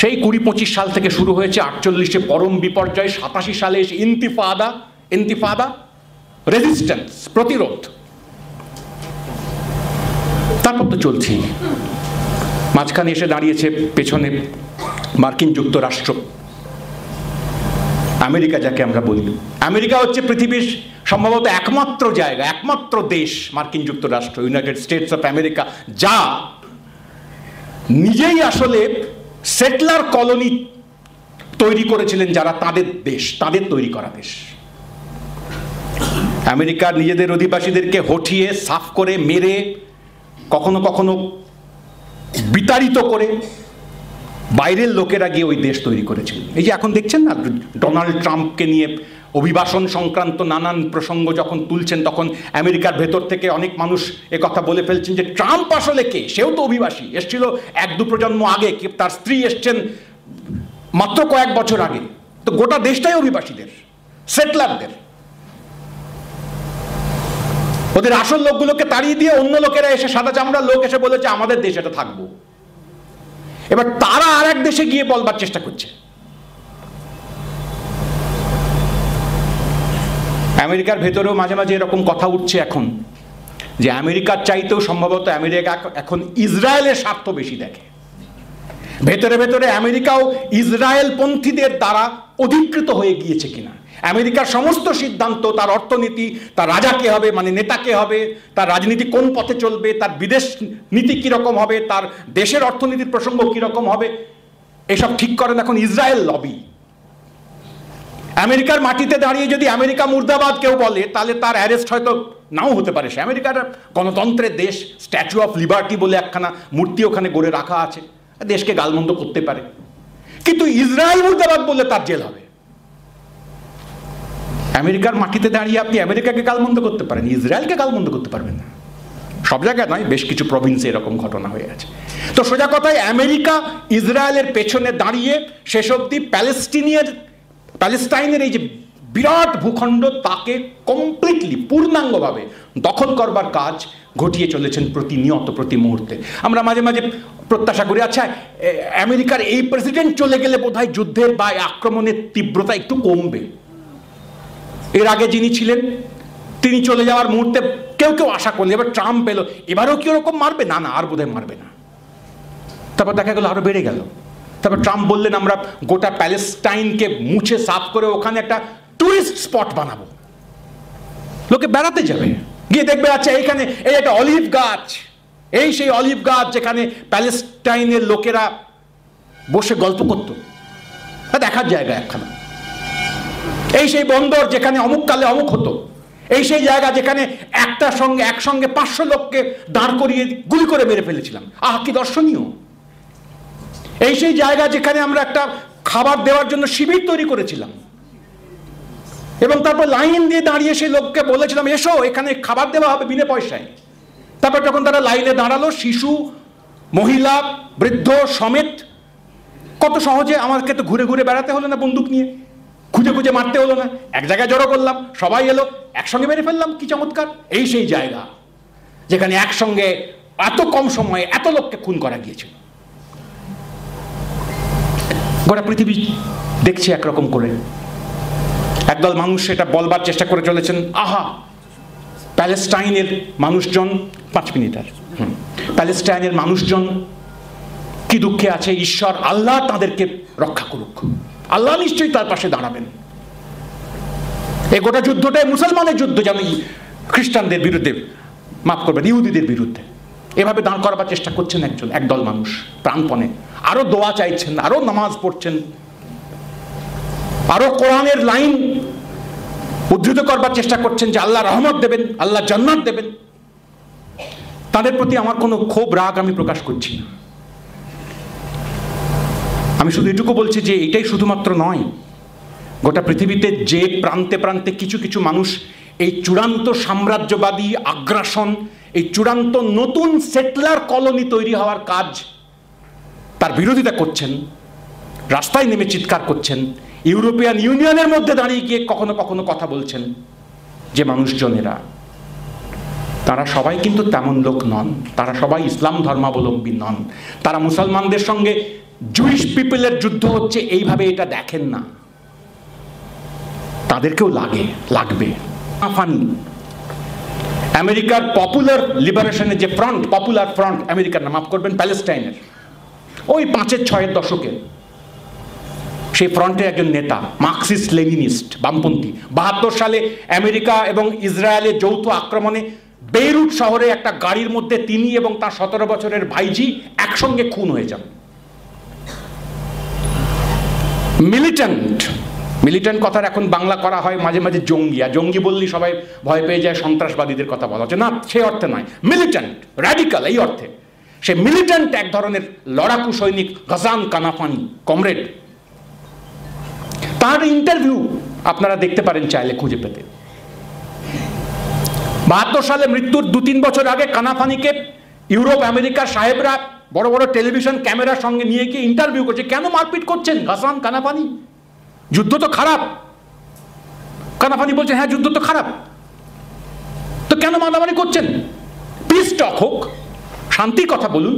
সেই 20-25 সাল থেকে শুরু হয়েছে, 48-এ পরম বিপর্যয়, 87 সালে এসে ইন্তিফাদা, রেজিস্ট্যান্স, প্রতিরোধ, তারপর তো চলছেই। মাঝখানে এসে দাঁড়িয়েছে পেছনে মার্কিন যুক্তরাষ্ট্র, আমেরিকা যাকে আমরা বলি। আমেরিকা হচ্ছে পৃথিবীর সম্ভবত একমাত্র জায়গা, একমাত্র দেশ, মার্কিন যুক্তরাষ্ট্র, ইউনাইটেড স্টেটস অফ আমেরিকা, যা নিজেই আসলে সেটলার কলোনি তৈরি করেছিলেন, যারা তাদের দেশ, তাদের তৈরি করা দেশ। আমেরিকা নিজেদের অধিবাসীদেরকে হঠিয়ে, সাফ করে, মেরে, কখনো কখনো বিতাড়িত করে, বাইরের লোকেরা গিয়ে ওই দেশ তৈরি করেছিল। এই যে এখন দেখছেন না, ডোনাল্ড ট্রাম্পকে নিয়ে অভিবাসন সংক্রান্ত নানান প্রসঙ্গ যখন তুলছেন, তখন আমেরিকার ভেতর থেকে অনেক মানুষ কথা বলে ফেলছেন যে ট্রাম্প আসলে কে? সেও তো অভিবাসী, এসছিল 1-2 প্রজন্ম আগে, তার স্ত্রী এসছেন মাত্র কয়েক বছর আগে। তো গোটা দেশটাই অভিবাসীদের, সেটলারদের। ওদের আসল লোকগুলোকে তাড়িয়ে দিয়ে অন্য লোকেরা এসে, সাদা চামড়ার লোক এসে বলেছে আমাদের দেশে এটা থাকবো। এবার তারা আর এক দেশে গিয়ে বলবার চেষ্টা করছে। আমেরিকার ভেতরেও মাঝে মাঝে এরকম কথা উঠছে এখন, যে আমেরিকার চাইতেও সম্ভবত আমেরিকা এখন ইসরায়েলের স্বার্থ বেশি দেখে। ভেতরে ভেতরে আমেরিকাও ইসরায়েল পন্থীদের দ্বারা অধিকৃত হয়ে গিয়েছে কিনা, আমেরিকার সমস্ত সিদ্ধান্ত, তার অর্থনীতি, তার রাজা কে হবে, মানে নেতা কে হবে, তার রাজনীতি কোন পথে চলবে, তার বিদেশ নীতি কিরকম হবে, তার দেশের অর্থনীতির প্রসঙ্গ কিরকম হবে, এসব ঠিক করেন এখন ইসরায়েল লবি। আমেরিকার মাটিতে দাঁড়িয়ে যদি আমেরিকা মুর্দাবাদ কেউ বলে, তাহলে তার অ্যারেস্ট হয়তো নাও হতে পারে। সে আমেরিকার গণতন্ত্রের দেশ, স্ট্যাচু অফ লিবার্টি বলে একখানা মূর্তি ওখানে গড়ে রাখা আছে, দেশকে গালমন্দ করতে পারে। কিন্তু ইসরায়েল মুর্দাবাদ বললে তার জেল হবে। আমেরিকার মাটিতে দাঁড়িয়ে আপনি আমেরিকাকে গালমন্দ করতে পারেন, ইসরায়েলকে গালমন্দ করতে পারবেন না। সব জায়গায় নয়, বেশ কিছু প্রভিন্সে এরকম ঘটনা হয়ে আছে। তো সোজা কথায় আমেরিকা ইসরায়েলের পেছনে দাঁড়িয়ে শেষ অবধি প্যালেস্টাইনের এই যে বিরাট ভূখণ্ড, তাকে কমপ্লিটলি, পূর্ণাঙ্গভাবে দখল করবার কাজ ঘটিয়ে চলেছেন প্রতিনিয়ত, প্রতি মুহূর্তে। আমরা মাঝে মাঝে প্রত্যাশা করি, আচ্ছা আমেরিকার এই প্রেসিডেন্ট চলে গেলে বোধহয় যুদ্ধের বা আক্রমণের তীব্রতা একটু কমবে। এর আগে যিনি ছিলেন তিনি চলে যাওয়ার মুহূর্তে কেউ কেউ আশা করলেন এবার ট্রাম্প এলো, এবারেও কি ওরকম মারবে? না, আর বোধহয় মারবে না। তারপর দেখা গেল আরো বেড়ে গেল। তারপর ট্রাম্প বললেন আমরা গোটা প্যালেস্টাইনকে মুছে সাফ করে ওখানে একটা টুরিস্ট স্পট বানাবো, লোকে বেড়াতে যাবে, গিয়ে দেখবে আচ্ছা এইখানে এই একটা অলিভ গাছ, এই সেই অলিভ গাছ যেখানে প্যালেস্টাইনের লোকেরা বসে গল্প করত, দেখার জায়গা একখানা। এই সেই বন্দর যেখানে অমুক কালে অমুক হতো, এই সেই জায়গা যেখানে একসঙ্গে 500 লোককে দাঁড় করিয়ে গুলি করে মেরে ফেলেছিলাম, কি দর্শনীয়। এই সেই জায়গা যেখানে আমরা একটা খাবার দেওয়ার জন্য শিবির তৈরি করেছিলাম, এবং তারপর লাইন দিয়ে দাঁড়িয়ে সেই লোককে বলেছিলাম এসো এখানে খাবার দেওয়া হবে বিনা পয়সায়। তারপর যখন তারা লাইনে দাঁড়ালো, শিশু, মহিলা, বৃদ্ধ সমেত, কত সহজে, আমাকে তো ঘুরে ঘুরে বেড়াতে হলো না, বন্দুক নিয়ে খুঁজে খুঁজে মারতে হলো না, এক জায়গায় জড়ো করলাম, সবাই এলো, একসঙ্গে মেরে ফেললাম, কি চমৎকার। এই সেই জায়গা যেখানে একসঙ্গে এত কম সময়ে এত লোককে খুন করা গিয়েছিল। গোটা পৃথিবী দেখছে একরকম করে। একদল মানুষ সেটা বলবার চেষ্টা করে চলেছেন, আহা প্যালেস্টাইনের মানুষজন, 5 মিনিট আর, প্যালেস্টাইনের মানুষজন কি দুঃখে আছে, ঈশ্বর আল্লাহ তাদেরকে রক্ষা করুক, আল্লাহ নিশ্চয়ই তার পাশে দাঁড়াবেন। এই গোটা যুদ্ধটাই মুসলমানের যুদ্ধ, যেন খ্রিস্টানদের বিরুদ্ধে, মাফ করবেন, ইহুদিদের বিরুদ্ধে। এভাবে দাঁড় করাবার চেষ্টা করছেন একদল মানুষ প্রাণপণে, আরো দোয়া চাইছেন, আরো নামাজ পড়ছেন, আরো কোরআনের লাইন উদ্ধৃত করবার চেষ্টা করছেন যে আল্লাহ রহমত দেবেন, আল্লাহ জান্নাত দেবেন। তাদের প্রতি আমার কোনো ক্ষোভ রাগ আমি প্রকাশ করছি না। আমি শুধু এটুকু বলছি যে এটাই শুধুমাত্র নয়, গোটা পৃথিবীতে যে প্রান্তে প্রান্তে কিছু কিছু মানুষ এই চূড়ান্ত সাম্রাজ্যবাদী আগ্রাসন, এই চূড়ান্ত নতুন সেটলার কলোনি তৈরি হওয়ার কাজ, তার বিরোধিতা করছেন, রাস্তায় নেমে চিৎকার করছেন, ইউরোপিয়ান ইউনিয়নের মধ্যে দাঁড়িয়ে গিয়ে কখনো কখনো কথা বলছেন, যে মানুষজনেরা, তারা সবাই কিন্তু তেমন লোক নন, তারা সবাই ইসলাম ধর্মাবলম্বী নন, তারা মুসলমানদের সঙ্গে জুইশ পিপলের যুদ্ধ হচ্ছে এইভাবে এটা দেখেন না, তাদেরকেও লাগবে। ফানি আমেরিকার পপুলার লিবারেশনের যে ফ্রন্ট, পপুলার ফ্রন্ট আমেরিকার না, মাফ করবেন, প্যালেস্টাইনের, ওই 5-6 দশকের সেই ফ্রন্টের একজন নেতা, মার্কসিস্ট লেনিনিস্ট, বামপন্থী, 72 সালে আমেরিকা এবং ইসরায়েলের যৌথ আক্রমণে বেইরুট শহরে একটা গাড়ির মধ্যে তিনি এবং তার 17 বছরের ভাইজি একসঙ্গে খুন হয়ে যান। মিলিটেন্ট কথার এখন বাংলা করা হয় মাঝে মাঝে জঙ্গি বললেই সবাই ভয় পেয়ে যায়, সন্ত্রাসবাদীদের কথা বলা হচ্ছে না, সে অর্থে নয়, মিলিটেন্ট, র্যাডিক্যাল এই অর্থে। সে মিলিটেন্ট এক ধরনের লড়াকু সৈনিক গাসান কানাফানি কমরেড। তার ইন্টারভিউ আপনারা দেখতে পারেন চাইলে খুঁজে পেতে। 72 সালে মৃত্যুর 2-3 বছর আগে কানাফানিকে ইউরোপ আমেরিকার সাহেবরা বড় বড় টেলিভিশন ক্যামেরার সঙ্গে নিয়ে গিয়ে ইন্টারভিউ করছে, কেন মারপিট করছেন গাসান কানাফানি, যুদ্ধ তো খারাপ। কানাফানি বলছে হ্যাঁ যুদ্ধ তো খারাপ, তো কেন মারামারি করছেন, পিস টক হোক, শান্তির কথা বলুন।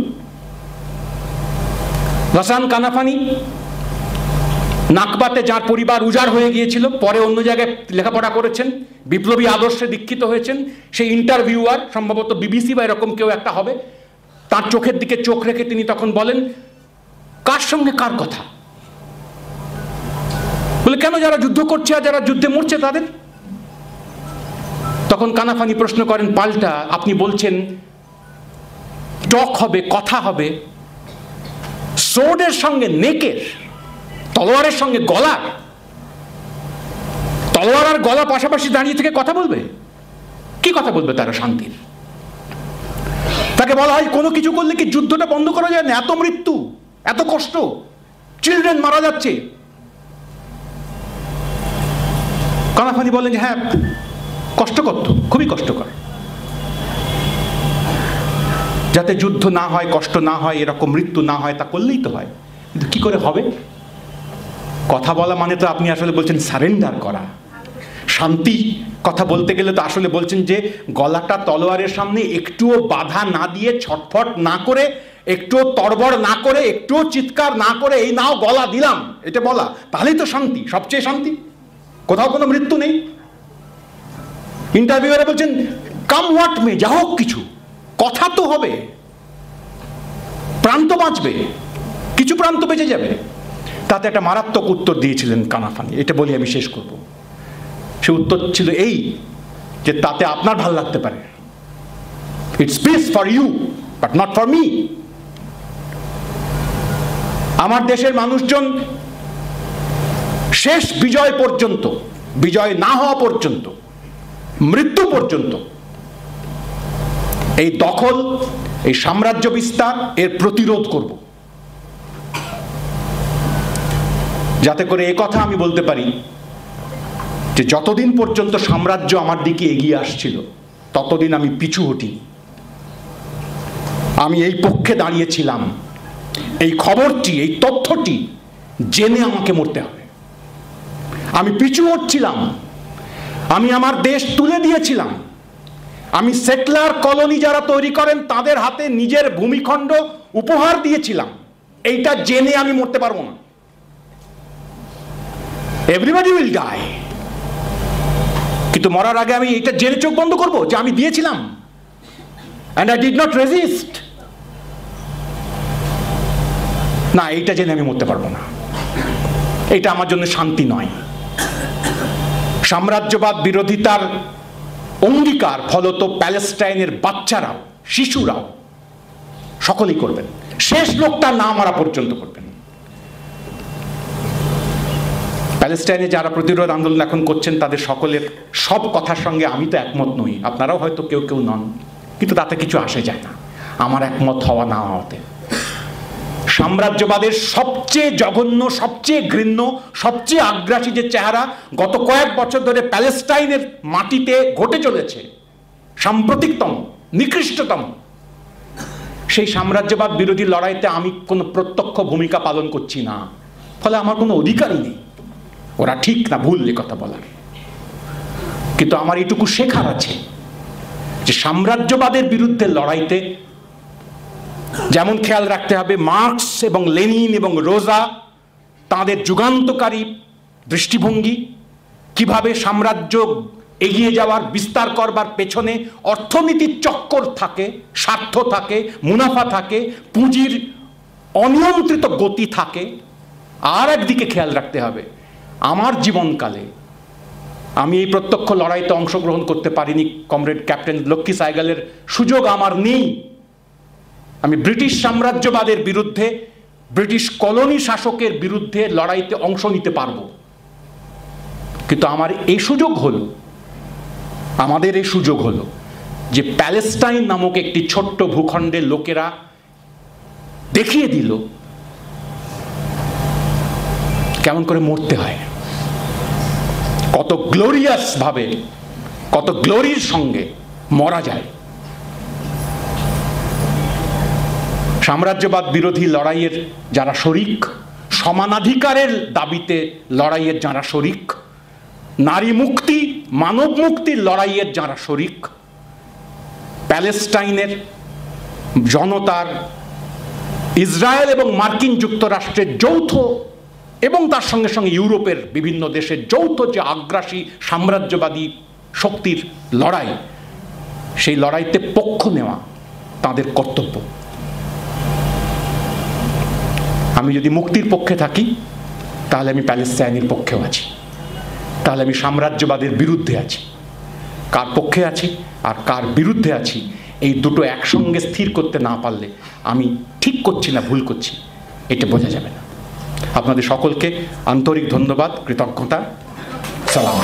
গাসান কানাফানি নাকবাতে যার পরিবার উজাড় হয়ে গিয়েছিল, পরে অন্য জায়গায় লেখাপড়া করেছেন, বিপ্লবী আদর্শে দীক্ষিত হয়েছেন, সেই ইন্টারভিউয়ার সম্ভবত বিবিসি বা এরকম কেউ একটা হবে, তার চোখের দিকে চোখ রেখে তিনি তখন বলেন কার সঙ্গে কার কথা, বলে কেন যারা যুদ্ধ করছে আর যারা যুদ্ধে মরছে তাদের। তখন কানাফানি প্রশ্ন করেন পাল্টা, আপনি বলছেন টক হবে, কথা হবে, সোর্ডের সঙ্গে নেকের, তলোয়ারের সঙ্গে গলার, তলোয়ার আর গলা পাশাপাশি দাঁড়িয়ে থেকে কথা বলবে, কি কথা বলবে তারা শান্তির? তাকে বলা হয় কোনো কিছু করলে কি যুদ্ধটা বন্ধ করা যায় না, এত মৃত্যু, এত কষ্ট, চিলড্রেন মারা যাচ্ছে। কানাফানি বলেন যে হ্যাঁ কষ্টকর, তো খুবই কষ্টকর, যাতে যুদ্ধ না হয়, কষ্ট না হয়, এরকম মৃত্যু না হয় তা করলেই তো হয়, কিন্তু কি করে হবে? কথা বলা মানে তো আপনি আসলে বলছেন সারেন্ডার করা। শান্তি কথা বলতে গেলে তো আসলে বলছেন যে গলাটা তলোয়ারের সামনে একটুও বাধা না দিয়ে, ছটফট না করে, একটুও তড়বড় না করে, একটুও চিৎকার না করে, এই নাও গলা দিলাম, এটা বলা, তাহলেই তো শান্তি, সবচেয়ে শান্তি। কোথাও কোনো মৃত্যু নেই। ইন্টারভিউয়ারে বলছেন কাম হোয়াট মে, যা হোক কিছু, কথা তো হবে, প্রান্ত বাঁচবে, কিছু প্রান্ত বেঁচে যাবে। তাতে একটা মারাত্মক উত্তর দিয়েছিলেন কানাফানি, এটা বলি আমি শেষ করব। সে উত্তর ছিল এই যে তাতে আপনার ভাল লাগতে পারে, it's peace for you but not for me. আমার দেশের মানুষজন শেষ বিজয় পর্যন্ত, বিজয় না হওয়া পর্যন্ত, মৃত্যু পর্যন্ত এই দখল, এই সাম্রাজ্য বিস্তার, এর প্রতিরোধ করব, যাতে করে এ কথা আমি বলতে পারি যে যতদিন পর্যন্ত সাম্রাজ্য আমার দিকে এগিয়ে আসছিল ততদিন আমি পিছু হটিনি, আমি এই পক্ষে দাঁড়িয়েছিলাম। এই খবরটি, এই তথ্যটি জেনে আমাকে মরতে হবে। আমি পিছু হটছিলাম, আমি আমার দেশ তুলে দিয়েছিলাম, আমি সেটলার কলোনি যারা তৈরি করেন তাদের হাতে নিজের ভূমিখণ্ড উপহার দিয়েছিলাম, এইটা জেনে আমি মরতে পারবো না। এভরিবডি উইল ডাই, কিন্তু মরার আগে আমি এটা জেনে চোখ বন্ধ করবো যে আমি দিয়েছিলাম, and I did not resist। না, এইটা জেনে আমি মরতে পারবো না, এটা আমার জন্য শান্তি নয়। সাম্রাজ্যবাদ বিরোধিতার অঙ্গীকার ফলত প্যালেস্টাইনের বাচ্চারাও, শিশুরাও সকলেই করবেন, শেষ লোকটা না মারা পর্যন্ত করবেন। প্যালেস্টাইনে যারা প্রতিরোধ আন্দোলন এখন করছেন তাদের সকলের সব কথার সঙ্গে আমি তো একমত নই, আপনারাও হয়তো কেউ কেউ নন, কিন্তু তাতে কিছু আসে যায় না আমার একমত হওয়া না হওয়াতে। সাম্রাজ্যবাদের সবচেয়ে জঘন্য, সবচেয়ে ঘৃণ্য, সবচেয়ে আগ্রাসী যে চেহারা গত কয়েক বছর ধরে প্যালেস্টাইনের মাটিতে ঘটে চলেছে, সাম্প্রতিকতম, নিকৃষ্টতম, সেই সাম্রাজ্যবাদ বিরোধী লড়াইতে আমি কোনো প্রত্যক্ষ ভূমিকা পালন করছি না, ফলে আমার কোনো অধিকারই নেই ওরা ঠিক না ভুল এ কথা বলার। কিন্তু আমার এইটুকু শেখার আছে যে সাম্রাজ্যবাদের বিরুদ্ধে লড়াইতে যেমন খেয়াল রাখতে হবে মার্কস এবং লেনিন এবং রোজা তাদের যুগান্তকারী দৃষ্টিভঙ্গি, কিভাবে সাম্রাজ্য এগিয়ে যাওয়ার, বিস্তার করবার পেছনে অর্থনীতির চক্কর থাকে, স্বার্থ থাকে, মুনাফা থাকে, পুঁজির অনিয়ন্ত্রিত গতি থাকে। আর একদিকে খেয়াল রাখতে হবে আমার জীবনকালে আমি এই প্রত্যক্ষ লড়াইতে অংশগ্রহণ করতে পারিনি, কমরেড ক্যাপ্টেন লক্ষ্মী সাইগালের সুযোগ আমার নেই। আমি ব্রিটিশ সাম্রাজ্যবাদের বিরুদ্ধে, ব্রিটিশ কলোনি শাসকের বিরুদ্ধে লড়াইতে অংশ নিতে পারবো, কিন্তু আমার এই সুযোগ হলো, আমাদের এই সুযোগ হলো যে প্যালেস্টাইন নামক একটি ছোট্ট ভূখণ্ডের লোকেরা দেখিয়ে দিল কেমন করে মরতে হয়, কত গ্লোরিয়াস ভাবে, কত গ্লোরির সঙ্গে মরা যায়। সাম্রাজ্যবাদ বিরোধী লড়াইয়ের যারা শরিক, সমানাধিকারের দাবিতে লড়াইয়ের যারা শরিক, নারী মুক্তি, মানব মুক্তির লড়াইয়ের যারা শরিক, প্যালেস্টাইনের জনতার, ইসরায়েল এবং মার্কিন যুক্তরাষ্ট্রের যৌথ এবং তার সঙ্গে সঙ্গে ইউরোপের বিভিন্ন দেশের যৌথ যে আগ্রাসী সাম্রাজ্যবাদী শক্তির লড়াই, সেই লড়াইতে পক্ষ নেওয়া তাদের কর্তব্য। আমি যদি মুক্তির পক্ষে থাকি তাহলে আমি প্যালেস্টাইনের পক্ষেও আছি, তাহলে আমি সাম্রাজ্যবাদের বিরুদ্ধে আছি। কার পক্ষে আছি আর কার বিরুদ্ধে আছি এই দুটো একসঙ্গে স্থির করতে না পারলে আমি ঠিক করছি না ভুল করছি এটা বোঝা যাবে না। আপনাদের সকলকে আন্তরিক ধন্যবাদ, কৃতজ্ঞতা, সালাম।